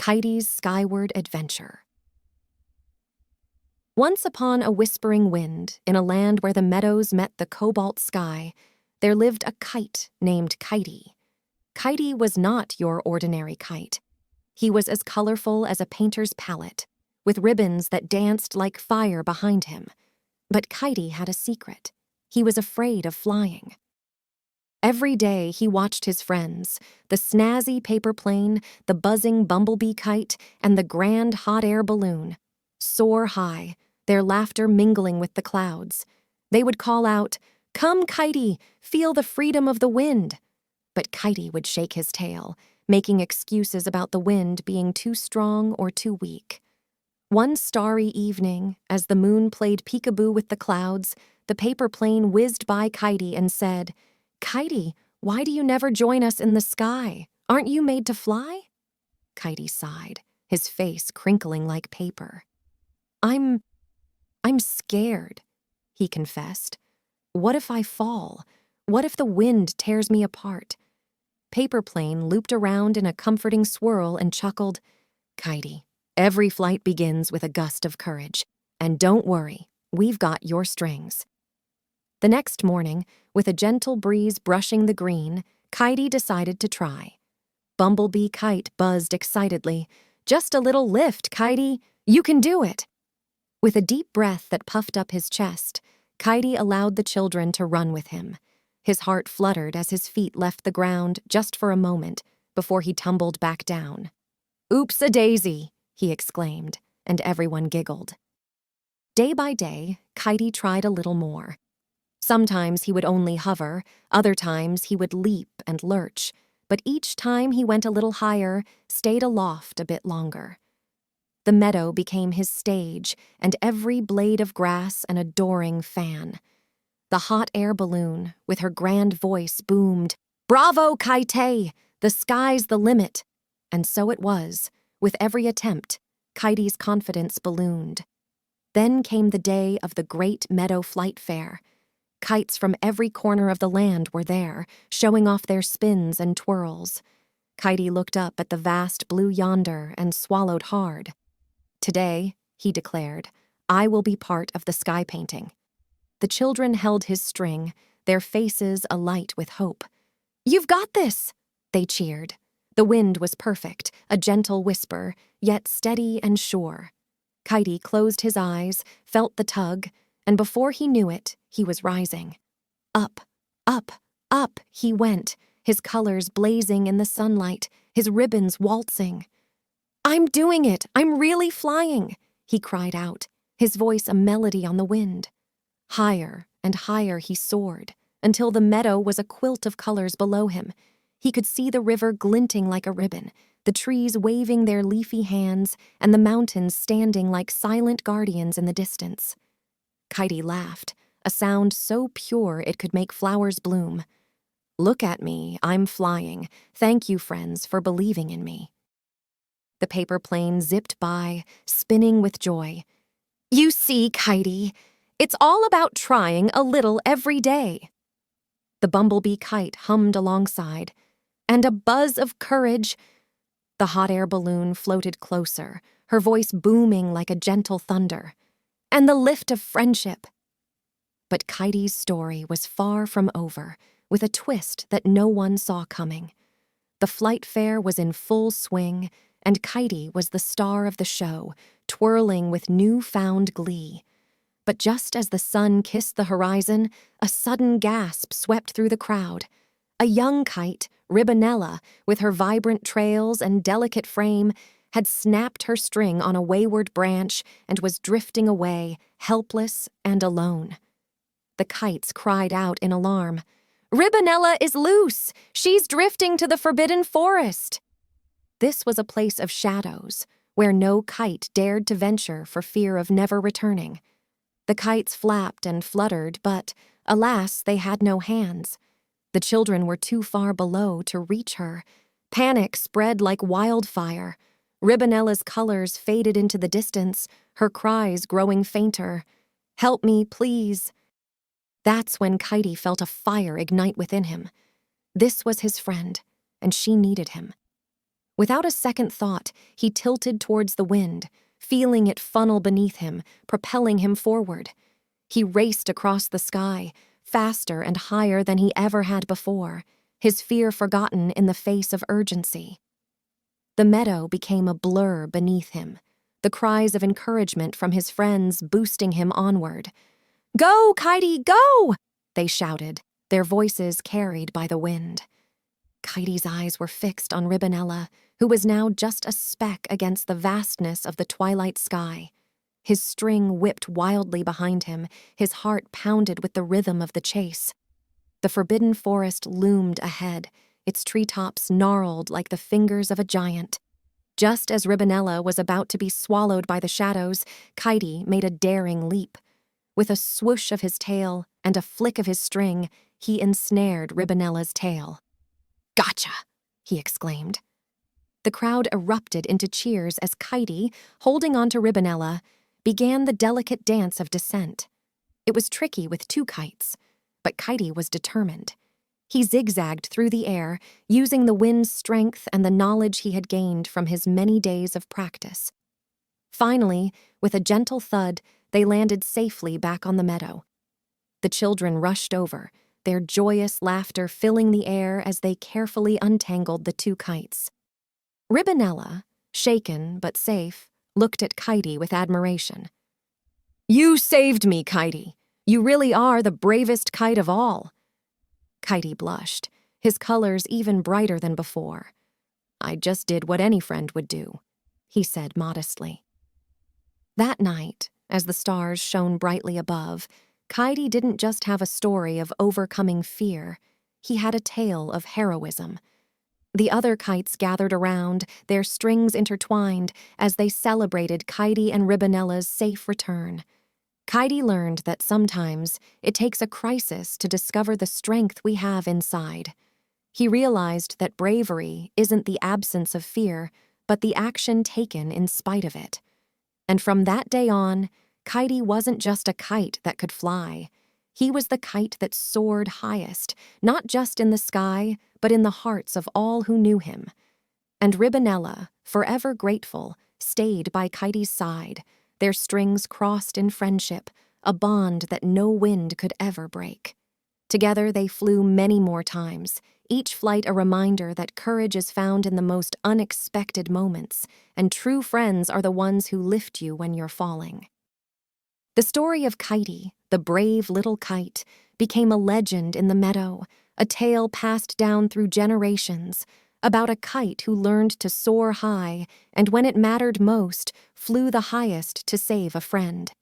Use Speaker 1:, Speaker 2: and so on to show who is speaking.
Speaker 1: Kitey's Skyward Adventure. Once upon a whispering wind, in a land where the meadows met the cobalt sky, there lived a kite named Kitey. Kitey was not your ordinary kite. He was as colorful as a painter's palette, with ribbons that danced like fire behind him. But Kitey had a secret. He was afraid of flying. Every day he watched his friends, the snazzy paper plane, the buzzing bumblebee kite, and the grand hot air balloon, soar high, their laughter mingling with the clouds. They would call out, "Come, Kitey, feel the freedom of the wind." But Kitey would shake his tail, making excuses about the wind being too strong or too weak. One starry evening, as the moon played peekaboo with the clouds, the paper plane whizzed by Kitey and said, "Kitey, why do you never join us in the sky? Aren't you made to fly?" Kitey sighed, his face crinkling like paper. I'm scared," he confessed. "What if I fall? What if the wind tears me apart?" Paper Plane looped around in a comforting swirl and chuckled, "Kitey, every flight begins with a gust of courage. And don't worry, we've got your strings." The next morning, with a gentle breeze brushing the green, Kitey decided to try. Bumblebee Kite buzzed excitedly. "Just a little lift, Kitey. You can do it." With a deep breath that puffed up his chest, Kitey allowed the children to run with him. His heart fluttered as his feet left the ground just for a moment before he tumbled back down. "Oops-a-daisy," he exclaimed, and everyone giggled. Day by day, Kitey tried a little more. Sometimes he would only hover, other times he would leap and lurch, but each time he went a little higher, stayed aloft a bit longer. The meadow became his stage, and every blade of grass an adoring fan. The hot air balloon, with her grand voice, boomed, "Bravo, Kitey! The sky's the limit!" And so it was. With every attempt, Kitey's confidence ballooned. Then came the day of the great meadow flight fair. Kites from every corner of the land were there, showing off their spins and twirls. Kitey looked up at the vast blue yonder and swallowed hard. "Today," he declared, "I will be part of the sky painting." The children held his string, their faces alight with hope. "You've got this!" they cheered. The wind was perfect, a gentle whisper, yet steady and sure. Kitey closed his eyes, felt the tug, and before he knew it, he was rising. Up, up, up he went, his colors blazing in the sunlight, his ribbons waltzing. "I'm doing it! I'm really flying!" he cried out, his voice a melody on the wind. Higher and higher he soared, until the meadow was a quilt of colors below him. He could see the river glinting like a ribbon, the trees waving their leafy hands, and the mountains standing like silent guardians in the distance. Kitey laughed, a sound so pure it could make flowers bloom. "Look at me, I'm flying. Thank you, friends, for believing in me." The paper plane zipped by, spinning with joy. "You see, Kitey, it's all about trying a little every day." The bumblebee kite hummed alongside. "And a buzz of courage." The hot air balloon floated closer, her voice booming like a gentle thunder. "And the lift of friendship." But Kitey's story was far from over, with a twist that no one saw coming. The flight fair was in full swing, and Kitey was the star of the show, twirling with newfound glee. But just as the sun kissed the horizon, a sudden gasp swept through the crowd. A young kite, Ribbonella, with her vibrant trails and delicate frame, had snapped her string on a wayward branch and was drifting away, helpless and alone. The kites cried out in alarm, "Ribbonella is loose! She's drifting to the forbidden forest!" This was a place of shadows, where no kite dared to venture for fear of never returning. The kites flapped and fluttered, but, alas, they had no hands. The children were too far below to reach her. Panic spread like wildfire. Ribbonella's colors faded into the distance, her cries growing fainter. "Help me, please." That's when Kitey felt a fire ignite within him. This was his friend, and she needed him. Without a second thought, he tilted towards the wind, feeling it funnel beneath him, propelling him forward. He raced across the sky, faster and higher than he ever had before, his fear forgotten in the face of urgency. The meadow became a blur beneath him, the cries of encouragement from his friends boosting him onward. "Go, Kitey, go!" they shouted, their voices carried by the wind. Kitey's eyes were fixed on Ribbonella, who was now just a speck against the vastness of the twilight sky. His string whipped wildly behind him, his heart pounded with the rhythm of the chase. The forbidden forest loomed ahead, its treetops gnarled like the fingers of a giant. Just as Ribbonella was about to be swallowed by the shadows, Kitey made a daring leap. With a swoosh of his tail and a flick of his string, he ensnared Ribbonella's tail. "Gotcha!" he exclaimed. The crowd erupted into cheers as Kitey, holding onto Ribbonella, began the delicate dance of descent. It was tricky with two kites, but Kitey was determined. He zigzagged through the air, using the wind's strength and the knowledge he had gained from his many days of practice. Finally, with a gentle thud, they landed safely back on the meadow. The children rushed over, their joyous laughter filling the air as they carefully untangled the two kites. Ribbonella, shaken but safe, looked at Kitey with admiration. "You saved me, Kitey. You really are the bravest kite of all." Kitey blushed, his colors even brighter than before. "I just did what any friend would do," he said modestly. That night, as the stars shone brightly above, Kitey didn't just have a story of overcoming fear, he had a tale of heroism. The other kites gathered around, their strings intertwined, as they celebrated Kitey and Ribbonella's safe return. Kitey learned that sometimes it takes a crisis to discover the strength we have inside. He realized that bravery isn't the absence of fear, but the action taken in spite of it. And from that day on, Kitey wasn't just a kite that could fly. He was the kite that soared highest, not just in the sky, but in the hearts of all who knew him. And Ribbonella, forever grateful, stayed by Kitey's side, their strings crossed in friendship, a bond that no wind could ever break. Together they flew many more times, each flight a reminder that courage is found in the most unexpected moments, and true friends are the ones who lift you when you're falling. The story of Kitey, the brave little kite, became a legend in the meadow, a tale passed down through generations, about a kite who learned to soar high and when it mattered most, flew the highest to save a friend.